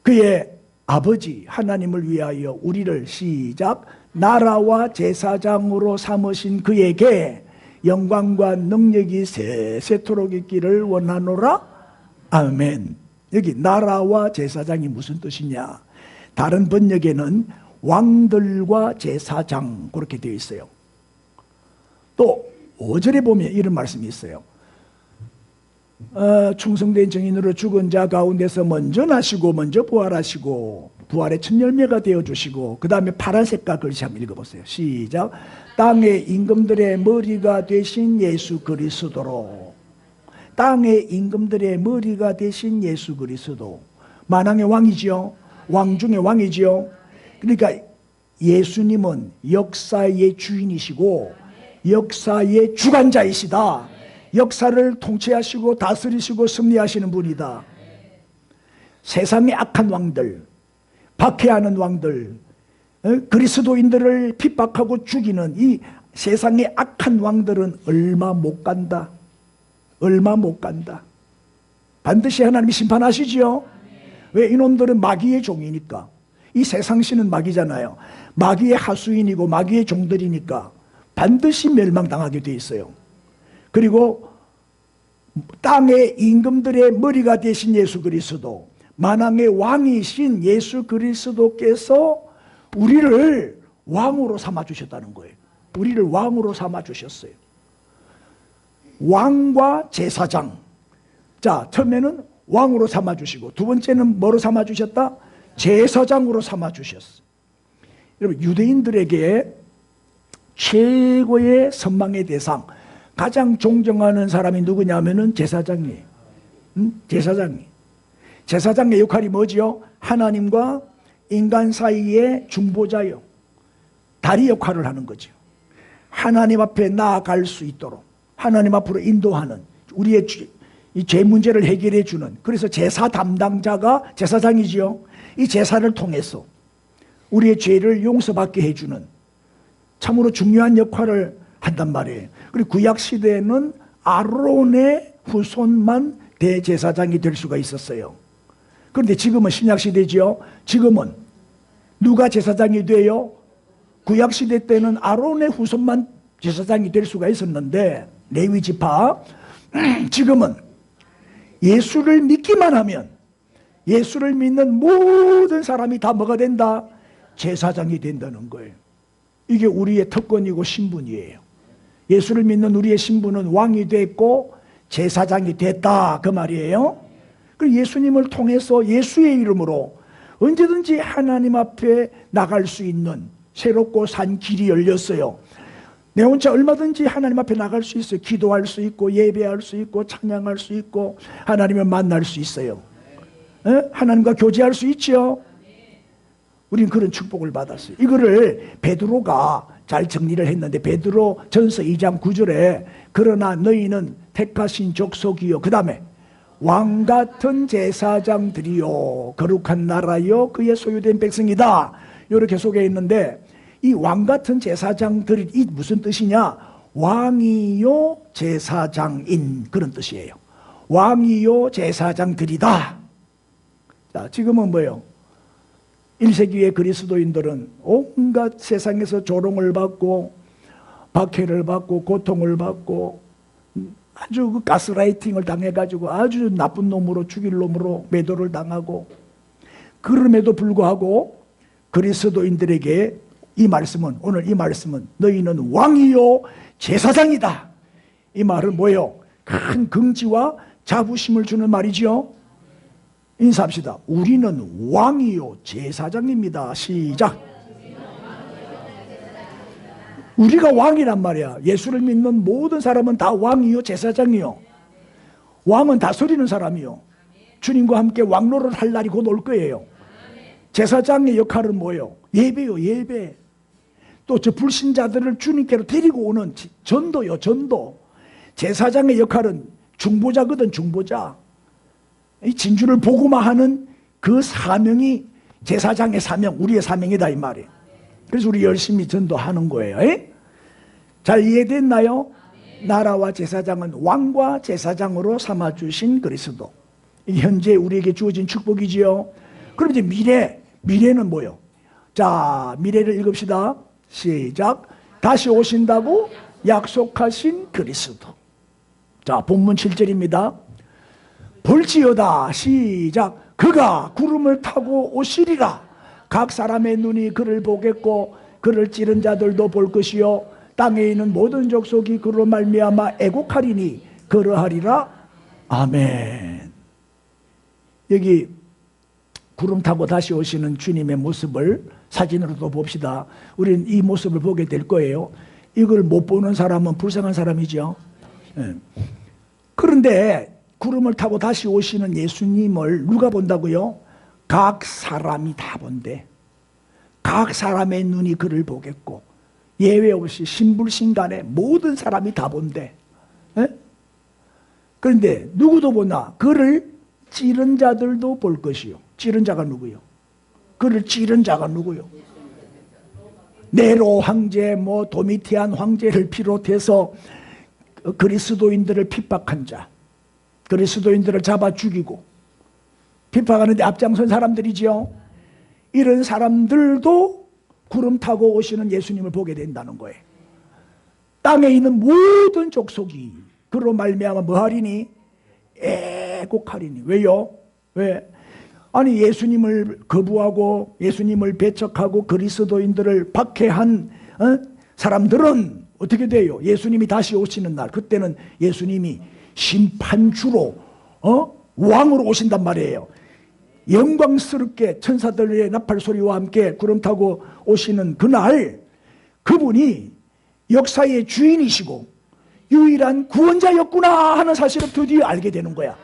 그의 아버지 하나님을 위하여 우리를 시작. 나라와 제사장으로 삼으신 그에게 영광과 능력이 세세토록 있기를 원하노라. 아멘. 여기 나라와 제사장이 무슨 뜻이냐? 다른 번역에는 왕들과 제사장 그렇게 되어 있어요. 또 5절에 보면 이런 말씀이 있어요. 충성된 증인으로 죽은 자 가운데서 먼저 나시고 먼저 부활하시고 부활의 첫 열매가 되어주시고 그 다음에 파란색과 글씨 한번 읽어보세요. 시작. 땅의 임금들의 머리가 되신 예수 그리스도로. 땅의 임금들의 머리가 되신 예수 그리스도. 만왕의 왕이지요. 왕 중의 왕이지요. 그러니까 예수님은 역사의 주인이시고 역사의 주관자이시다. 역사를 통치하시고 다스리시고 승리하시는 분이다. 세상의 악한 왕들, 박해하는 왕들, 그리스도인들을 핍박하고 죽이는 이 세상의 악한 왕들은 얼마 못 간다. 얼마 못 간다. 반드시 하나님이 심판하시지요. 왜? 이놈들은 마귀의 종이니까. 이 세상신은 마귀잖아요. 마귀의 하수인이고 마귀의 종들이니까 반드시 멸망당하게 돼 있어요. 그리고 땅의 임금들의 머리가 되신 예수 그리스도, 만왕의 왕이신 예수 그리스도께서 우리를 왕으로 삼아주셨다는 거예요. 우리를 왕으로 삼아주셨어요. 왕과 제사장. 자, 처음에는 왕으로 삼아주시고 두 번째는 뭐로 삼아주셨다? 제사장으로 삼아주셨어요. 여러분, 유대인들에게 최고의 선망의 대상, 가장 존경하는 사람이 누구냐면은 제사장이에요. 제사장이. 제사장의 역할이 뭐지요? 하나님과 인간 사이의 중보자요. 다리 역할을 하는 거죠. 하나님 앞에 나아갈 수 있도록 하나님 앞으로 인도하는 우리의 이 죄 문제를 해결해 주는, 그래서 제사 담당자가 제사장이지요. 이 제사를 통해서 우리의 죄를 용서받게 해주는 참으로 중요한 역할을 한단 말이에요. 그리고 구약 시대에는 아론의 후손만 대제사장이 될 수가 있었어요. 그런데 지금은 신약시대지요. 지금은 누가 제사장이 돼요? 구약시대 때는 아론의 후손만 제사장이 될 수가 있었는데, 레위지파. 지금은 예수를 믿기만 하면, 예수를 믿는 모든 사람이 다 뭐가 된다? 제사장이 된다는 거예요. 이게 우리의 특권이고 신분이에요. 예수를 믿는 우리의 신분은 왕이 됐고 제사장이 됐다, 그 말이에요. 그리고 예수님을 통해서 예수의 이름으로 언제든지 하나님 앞에 나갈 수 있는 새롭고 산 길이 열렸어요. 내 혼자 얼마든지 하나님 앞에 나갈 수 있어요. 기도할 수 있고 예배할 수 있고 찬양할 수 있고 하나님을 만날 수 있어요. 하나님과 교제할 수 있죠. 우리는 그런 축복을 받았어요. 이거를 베드로가 잘 정리를 했는데, 베드로 전서 2장 9절에 그러나 너희는 택하신 족속이요, 그 다음에 왕같은 제사장들이요 거룩한 나라요 그의 소유된 백성이다, 이렇게 소개했는데, 이 왕같은 제사장들이 이 무슨 뜻이냐? 왕이요 제사장인, 그런 뜻이에요. 왕이요 제사장들이다. 자, 지금은 뭐예요? 1세기의 그리스도인들은 온갖 세상에서 조롱을 받고 박해를 받고 고통을 받고 아주 그 가스라이팅을 당해가지고 아주 나쁜 놈으로, 죽일 놈으로 매도를 당하고, 그럼에도 불구하고 그리스도인들에게 이 말씀은, 오늘 이 말씀은 너희는 왕이요 제사장이다, 이 말은 뭐예요? 큰 긍지와 자부심을 주는 말이죠. 인사합시다. 우리는 왕이요 제사장입니다. 시작. 우리가 왕이란 말이야. 예수를 믿는 모든 사람은 다 왕이요 제사장이요. 왕은 다스리는 사람이요. 주님과 함께 왕노를 할 날이 곧 올 거예요. 제사장의 역할은 뭐예요? 예배요, 예배. 또 저 불신자들을 주님께로 데리고 오는 전도요, 전도. 제사장의 역할은 중보자거든, 중보자. 이 진주를 복음화하는 그 사명이 제사장의 사명, 우리의 사명이다, 이 말이에요. 그래서 우리 열심히 전도하는 거예요. 잘 이해됐나요? 나라와 제사장은 왕과 제사장으로 삼아주신 그리스도. 이게 현재 우리에게 주어진 축복이지요. 그럼 이제 미래는 뭐예요? 자, 미래를 읽읍시다. 시작. 다시 오신다고 약속하신 그리스도. 자, 본문 7절입니다. 볼지어다. 시작. 그가 구름을 타고 오시리라. 각 사람의 눈이 그를 보겠고 그를 찌른 자들도 볼 것이요 땅에 있는 모든 족속이 그로 말미암아 애곡하리니 그러하리라. 아멘. 여기 구름 타고 다시 오시는 주님의 모습을 사진으로도 봅시다. 우리는 이 모습을 보게 될 거예요. 이걸 못 보는 사람은 불쌍한 사람이죠. 그런데 구름을 타고 다시 오시는 예수님을 누가 본다고요? 각 사람이 다 본대. 각 사람의 눈이 그를 보겠고 예외 없이 신불신간에 모든 사람이 다 본대. 그런데 누구도 보나? 그를 찌른 자들도 볼 것이요. 찌른 자가 누구요? 그를 찌른 자가 누구요? 네로 황제, 도미티안 황제를 비롯해서 그리스도인들을 핍박한 자, 그리스도인들을 잡아 죽이고 핍박하는데 앞장선 사람들이지요. 이런 사람들도 구름 타고 오시는 예수님을 보게 된다는 거예요. 땅에 있는 모든 족속이 그로 말미암아 뭐하리니? 애곡하리니. 왜요? 왜? 아니, 예수님을 거부하고 예수님을 배척하고 그리스도인들을 박해한 사람들은 어떻게 돼요? 예수님이 다시 오시는 날, 그때는 예수님이 심판주로 왕으로 오신단 말이에요. 영광스럽게 천사들의 나팔소리와 함께 구름 타고 오시는 그날, 그분이 역사의 주인이시고 유일한 구원자였구나 하는 사실을 드디어 알게 되는 거야.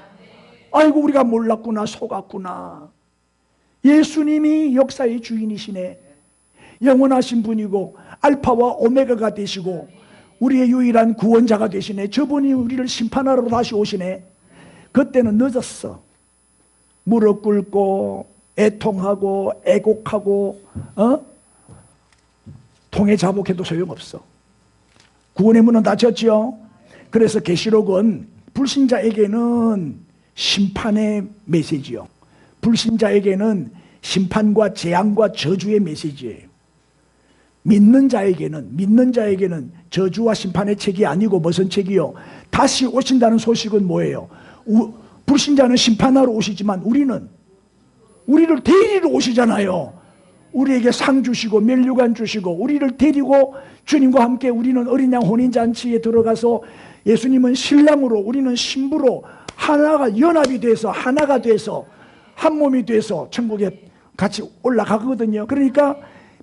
아이고, 우리가 몰랐구나, 속았구나. 예수님이 역사의 주인이시네. 영원하신 분이고 알파와 오메가가 되시고 우리의 유일한 구원자가 되시네. 저분이 우리를 심판하러 다시 오시네. 그때는 늦었어. 무릎 꿇고 애통하고 애곡하고 통에 자복해도 소용없어. 구원의 문은 닫혔죠. 그래서 계시록은 불신자에게는 심판의 메시지요. 불신자에게는 심판과 재앙과 저주의 메시지예요. 믿는 자에게는 저주와 심판의 책이 아니고 무슨 책이요? 다시 오신다는 소식은 뭐예요? 불신자는 심판하러 오시지만 우리를 데리러 오시잖아요. 우리에게 상 주시고 면류관 주시고 우리를 데리고 주님과 함께 우리는 어린 양 혼인잔치에 들어가서 예수님은 신랑으로 우리는 신부로 하나가 연합이 돼서 하나가 돼서 한 몸이 돼서 천국에 같이 올라가거든요. 그러니까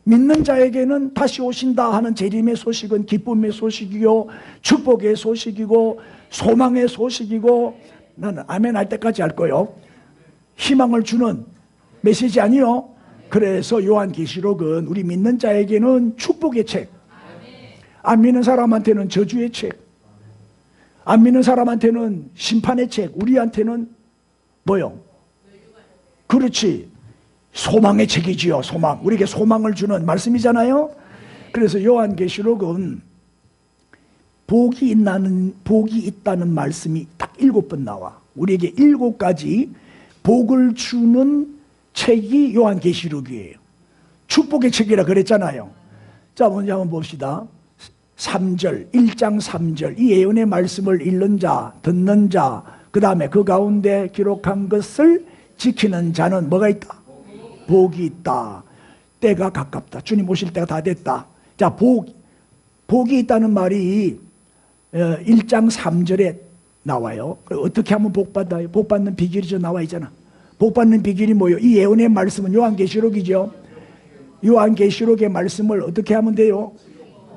믿는 자에게는 다시 오신다 하는 재림의 소식은 기쁨의 소식이요 축복의 소식이고 소망의 소식이고 나는 아멘 할 때까지 할 거예요. 희망을 주는 메시지 아니요. 그래서 요한계시록은 우리 믿는 자에게는 축복의 책, 안 믿는 사람한테는 저주의 책, 안 믿는 사람한테는 심판의 책, 우리한테는 뭐요? 그렇지, 소망의 책이지요. 소망, 우리에게 소망을 주는 말씀이잖아요. 그래서 요한계시록은 복이 있다는 말씀이 딱 7번 나와. 우리에게 7가지 복을 주는 책이 요한계시록이에요. 축복의 책이라 그랬잖아요. 자, 먼저 한번 봅시다. 3절, 1장 3절. 이 예언의 말씀을 읽는 자, 듣는 자, 그 다음에 그 가운데 기록한 것을 지키는 자는 뭐가 있다? 복이 있다. 때가 가깝다. 주님 오실 때가 다 됐다. 자, 복이 있다는 말이 1장 3절에 나와요. 어떻게 하면 복 받아요? 복 받는 비결이 저 나와 있잖아. 복 받는 비결이 뭐예요? 이 예언의 말씀은 요한계시록이죠. 요한계시록의 말씀을 어떻게 하면 돼요?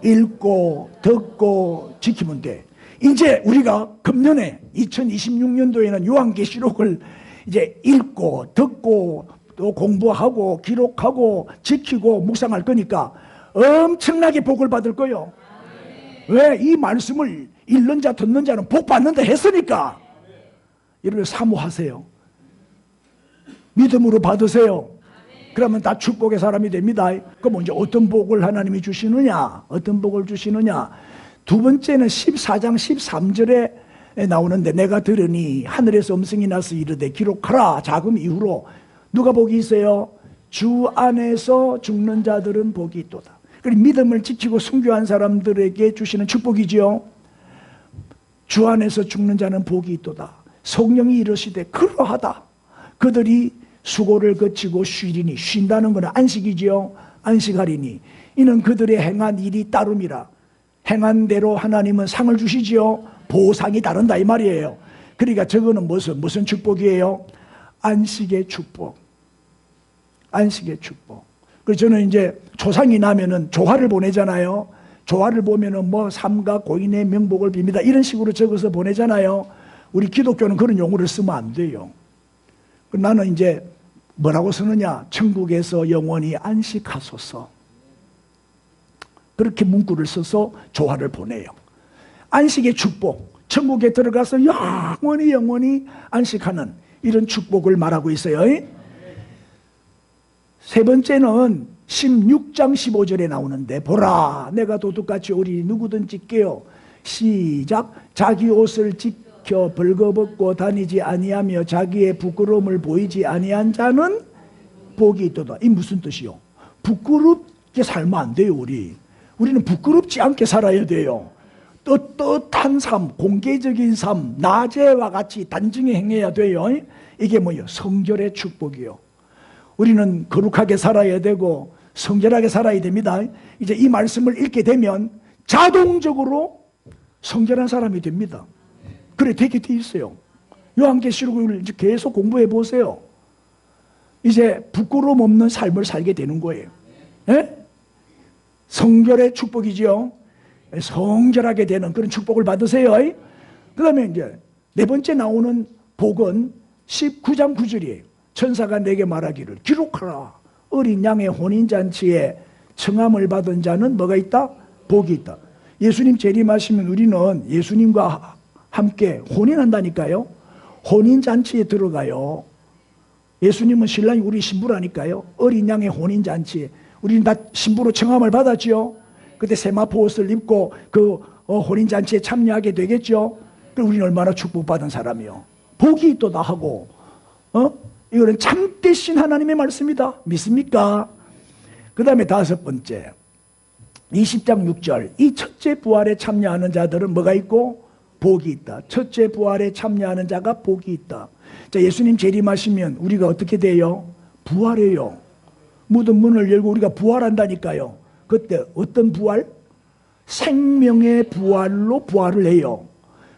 읽고 듣고 지키면 돼. 이제 우리가 금년에 2026년도에는 요한계시록을 이제 읽고 듣고 또 공부하고 기록하고 지키고 묵상할 거니까 엄청나게 복을 받을 거예요. 왜? 이 말씀을 읽는 자 듣는 자는 복 받는다 했으니까. 여러분 사모하세요. 믿음으로 받으세요. 그러면 다 축복의 사람이 됩니다. 그럼 이제 어떤 복을 하나님이 주시느냐? 어떤 복을 주시느냐? 두 번째는 14장 13절에 나오는데 내가 들으니 하늘에서 음성이 나서 이르되 기록하라. 자금 이후로 누가 복이 있어요? 주 안에서 죽는 자들은 복이 있도다. 그리고 믿음을 지키고 순교한 사람들에게 주시는 축복이지요. 주 안에서 죽는 자는 복이 있도다. 성령이 이르시되 그러하다. 그들이 수고를 거치고 쉬리니, 쉰다는 것은 안식이지요. 안식하리니 이는 그들의 행한 일이 따름이라. 행한 대로 하나님은 상을 주시지요. 보상이 다른다 이 말이에요. 그러니까 저거는 무슨 축복이에요? 안식의 축복. 안식의 축복. 그래서 저는 이제 조상이 나면은 조화를 보내잖아요. 조화를 보면은 뭐 삼가 고인의 명복을 빕니다 이런 식으로 적어서 보내잖아요. 우리 기독교는 그런 용어를 쓰면 안 돼요. 나는 이제 뭐라고 쓰느냐? 천국에서 영원히 안식하소서. 그렇게 문구를 써서 조화를 보내요. 안식의 축복, 천국에 들어가서 영원히 안식하는 이런 축복을 말하고 있어요. 세 번째는 16장 15절에 나오는데 보라 내가 도둑같이 오리 누구든지 깨어 시작 자기 옷을 지켜 벌거벗고 다니지 아니하며 자기의 부끄러움을 보이지 아니한 자는 복이 있도다. 이 무슨 뜻이요? 부끄럽게 살면 안 돼요. 우리는 부끄럽지 않게 살아야 돼요. 떳떳한 삶, 공개적인 삶, 낮에와 같이 단정히 행해야 돼요. 이게 뭐예요? 성결의 축복이요. 우리는 거룩하게 살아야 되고 성결하게 살아야 됩니다. 이제 이 말씀을 읽게 되면 자동적으로 성결한 사람이 됩니다. 그래 되게 돼 있어요. 요한계시록을 계속 공부해 보세요. 이제 부끄러움 없는 삶을 살게 되는 거예요. 예? 성결의 축복이지요. 성결하게 되는 그런 축복을 받으세요. 그 다음에 이제 네 번째 나오는 복은 19장 9절이에요. 천사가 내게 말하기를 기록하라. 어린 양의 혼인잔치에 청함을 받은 자는 뭐가 있다? 복이 있다. 예수님 재림하시면 우리는 예수님과 함께 혼인한다니까요. 혼인잔치에 들어가요. 예수님은 신랑이 우리 신부라니까요. 어린 양의 혼인잔치에 우리는 다 신부로 청함을 받았죠. 그때 세마포 옷을 입고 그 혼인잔치에 참여하게 되겠죠. 그럼 우리는 얼마나 축복받은 사람이요. 복이 있도다 하고 이거는 참되신 하나님의 말씀이다. 믿습니까? 그 다음에 다섯 번째 20장 6절, 이 첫째 부활에 참여하는 자들은 뭐가 있고? 복이 있다. 첫째 부활에 참여하는 자가 복이 있다. 자, 예수님 재림하시면 우리가 어떻게 돼요? 부활해요. 무덤 문을 열고 우리가 부활한다니까요. 그때 어떤 부활? 생명의 부활로 부활을 해요.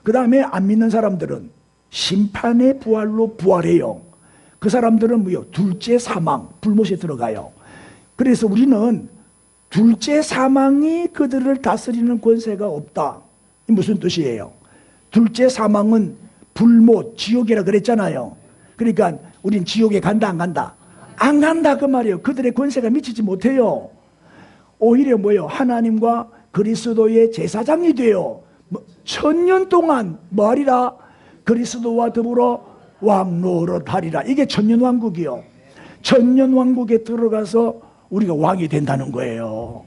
그 다음에 안 믿는 사람들은 심판의 부활로 부활해요. 그 사람들은 뭐요? 둘째 사망, 불못에 들어가요. 그래서 우리는 둘째 사망이 그들을 다스리는 권세가 없다. 이 무슨 뜻이에요? 둘째 사망은 불못, 지옥이라 그랬잖아요. 그러니까 우린 지옥에 간다 안 간다? 안 간다 그 말이에요. 그들의 권세가 미치지 못해요. 오히려 뭐예요? 하나님과 그리스도의 제사장이 돼요. 1000년 동안 뭐하리라? 그리스도와 더불어 왕노릇하리라. 이게 천년왕국이요. 천년왕국에 들어가서 우리가 왕이 된다는 거예요.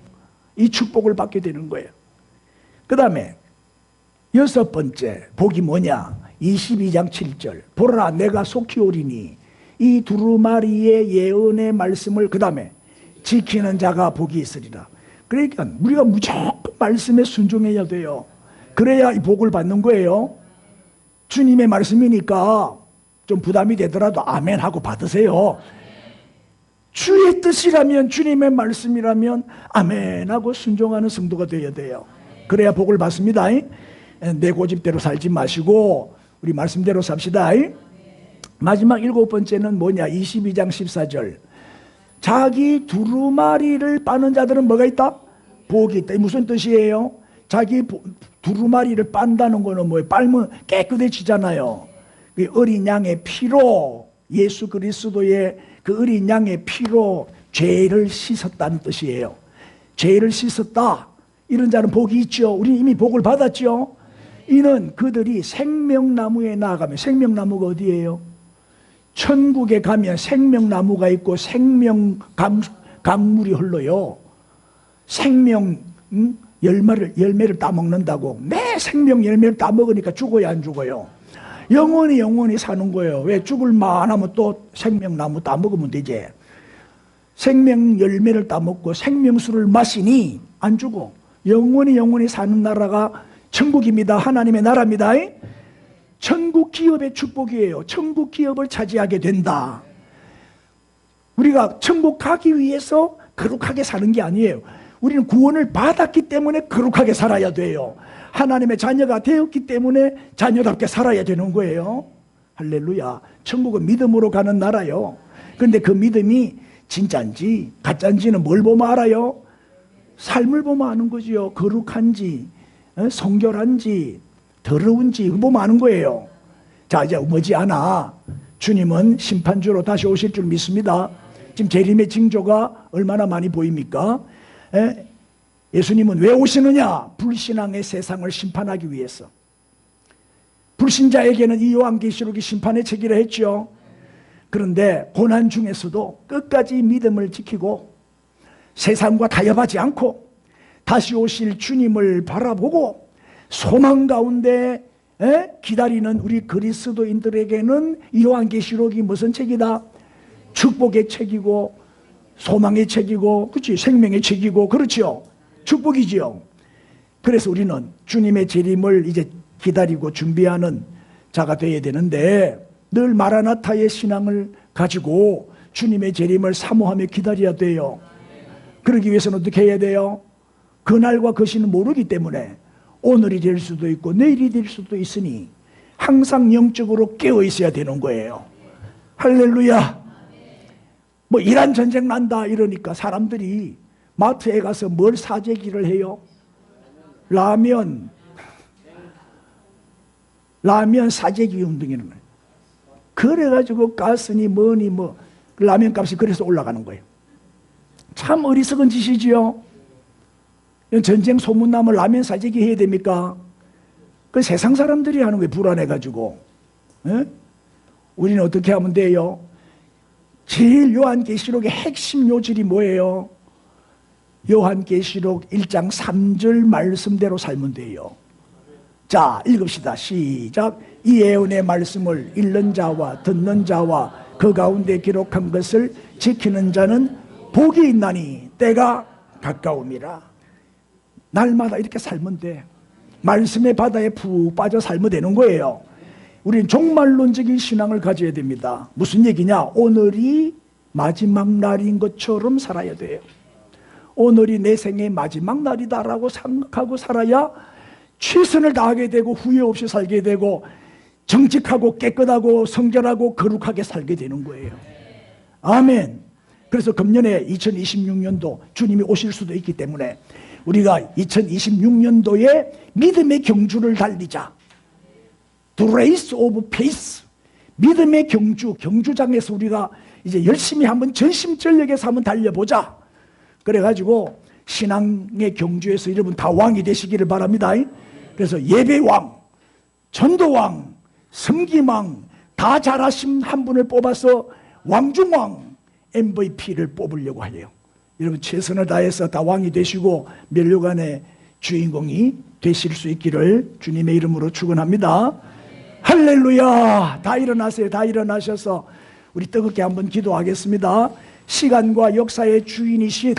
이 축복을 받게 되는 거예요. 그 다음에 여섯 번째 복이 뭐냐? 22장 7절, 보라 내가 속히 오리니 이 두루마리의 예언의 말씀을 그 다음에 지키는 자가 복이 있으리라. 그러니까 우리가 무조건 말씀에 순종해야 돼요. 그래야 이 복을 받는 거예요. 주님의 말씀이니까 좀 부담이 되더라도 아멘 하고 받으세요. 주의 뜻이라면, 주님의 말씀이라면 아멘 하고 순종하는 성도가 되어야 돼요. 그래야 복을 받습니다. 내 고집대로 살지 마시고 우리 말씀대로 삽시다. 마지막 일곱 번째는 뭐냐? 22장 14절, 자기 두루마리를 빠는 자들은 뭐가 있다? 복이 있다. 무슨 뜻이에요? 자기 두루마리를 빤다는 거는 뭐예요? 빨면 깨끗해지잖아요. 어린 양의 피로, 예수 그리스도의 그 어린 양의 피로 죄를 씻었다는 뜻이에요. 죄를 씻었다. 이런 자는 복이 있죠. 우리 이미 복을 받았죠. 이는 그들이 생명나무에 나아가면, 생명나무가 어디예요? 천국에 가면 생명나무가 있고 생명 강물이 흘러요. 생명 열매를 따먹는다고. 내 생명 열매를 따먹으니까 죽어야 안 죽어요? 영원히 사는 거예요. 왜? 죽을 만하면 또 생명나무 따먹으면 되지. 생명 열매를 따먹고 생명수를 마시니 안 죽어. 영원히 사는 나라가 천국입니다. 하나님의 나라입니다. 천국 기업의 축복이에요. 천국 기업을 차지하게 된다. 우리가 천국 가기 위해서 거룩하게 사는 게 아니에요. 우리는 구원을 받았기 때문에 거룩하게 살아야 돼요. 하나님의 자녀가 되었기 때문에 자녀답게 살아야 되는 거예요. 할렐루야. 천국은 믿음으로 가는 나라요. 그런데 그 믿음이 진짜인지 가짜인지는 뭘 보면 알아요? 삶을 보면 아는 거지요. 거룩한지 성결한지 더러운지 보면 아는 거예요. 자, 이제 머지않아 주님은 심판주로 다시 오실 줄 믿습니다. 지금 재림의 징조가 얼마나 많이 보입니까? 예수님은 왜 오시느냐? 불신앙의 세상을 심판하기 위해서. 불신자에게는 이 요한계시록이 심판의 책이라 했죠. 그런데 고난 중에서도 끝까지 믿음을 지키고 세상과 타협하지 않고 다시 오실 주님을 바라보고 소망 가운데 기다리는 우리 그리스도인들에게는 이 요한계시록이 무슨 책이다? 축복의 책이고 소망의 책이고, 그렇지? 생명의 책이고, 그렇죠? 축복이지요. 그래서 우리는 주님의 재림을 이제 기다리고 준비하는 자가 되어야 되는데, 늘 마라나타의 신앙을 가지고 주님의 재림을 사모하며 기다려야 돼요. 그러기 위해서는 어떻게 해야 돼요? 그날과 그 시는 모르기 때문에 오늘이 될 수도 있고 내일이 될 수도 있으니 항상 영적으로 깨어 있어야 되는 거예요. 할렐루야. 뭐 이란 전쟁 난다 이러니까 사람들이 마트에 가서 뭘 사재기를 해요? 라면 사재기 운동이라는 거예요. 그래가지고 가스니 뭐니 뭐 라면 값이 그래서 올라가는 거예요. 참 어리석은 짓이지요. 전쟁 소문나면 라면 사재기 해야 됩니까? 그 세상 사람들이 하는 거예요. 불안해가지고. 우리는 어떻게 하면 돼요? 제일 요한계시록의 핵심 요절이 뭐예요? 요한계시록 1장 3절 말씀대로 살면 돼요. 자, 읽읍시다. 시작. 이 예언의 말씀을 읽는 자와 듣는 자와 그 가운데 기록한 것을 지키는 자는 복이 있나니 때가 가까움이라. 날마다 이렇게 살면 돼. 말씀의 바다에 푹 빠져 살면 되는 거예요. 우리는 종말론적인 신앙을 가져야 됩니다. 무슨 얘기냐? 오늘이 마지막 날인 것처럼 살아야 돼요. 오늘이 내 생의 마지막 날이다라고 생각하고 살아야 최선을 다하게 되고 후회 없이 살게 되고 정직하고 깨끗하고 성결하고 거룩하게 살게 되는 거예요. 아멘. 그래서 금년에 2026년도 주님이 오실 수도 있기 때문에 우리가 2026년도에 믿음의 경주를 달리자. The race of faith. 믿음의 경주, 경주장에서 우리가 이제 열심히 한번 전심전력에서 한번 달려보자. 그래가지고 신앙의 경주에서 여러분 다 왕이 되시기를 바랍니다. 그래서 예배왕, 전도왕, 섬김왕 다 잘하신 한 분을 뽑아서 왕중왕 MVP를 뽑으려고 해요. 여러분 최선을 다해서 다 왕이 되시고 면류관의 주인공이 되실 수 있기를 주님의 이름으로 축원합니다. 할렐루야. 다 일어나세요. 다 일어나셔서 우리 뜨겁게 한번 기도하겠습니다. 시간과 역사의 주인이신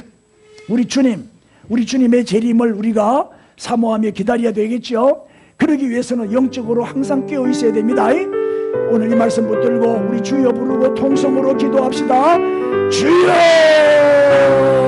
우리 주님, 우리 주님의 재림을 우리가 사모하며 기다려야 되겠죠. 그러기 위해서는 영적으로 항상 깨어 있어야 됩니다. 오늘 이 말씀 붙들고 우리 주여 부르고 통성으로 기도합시다. 주여!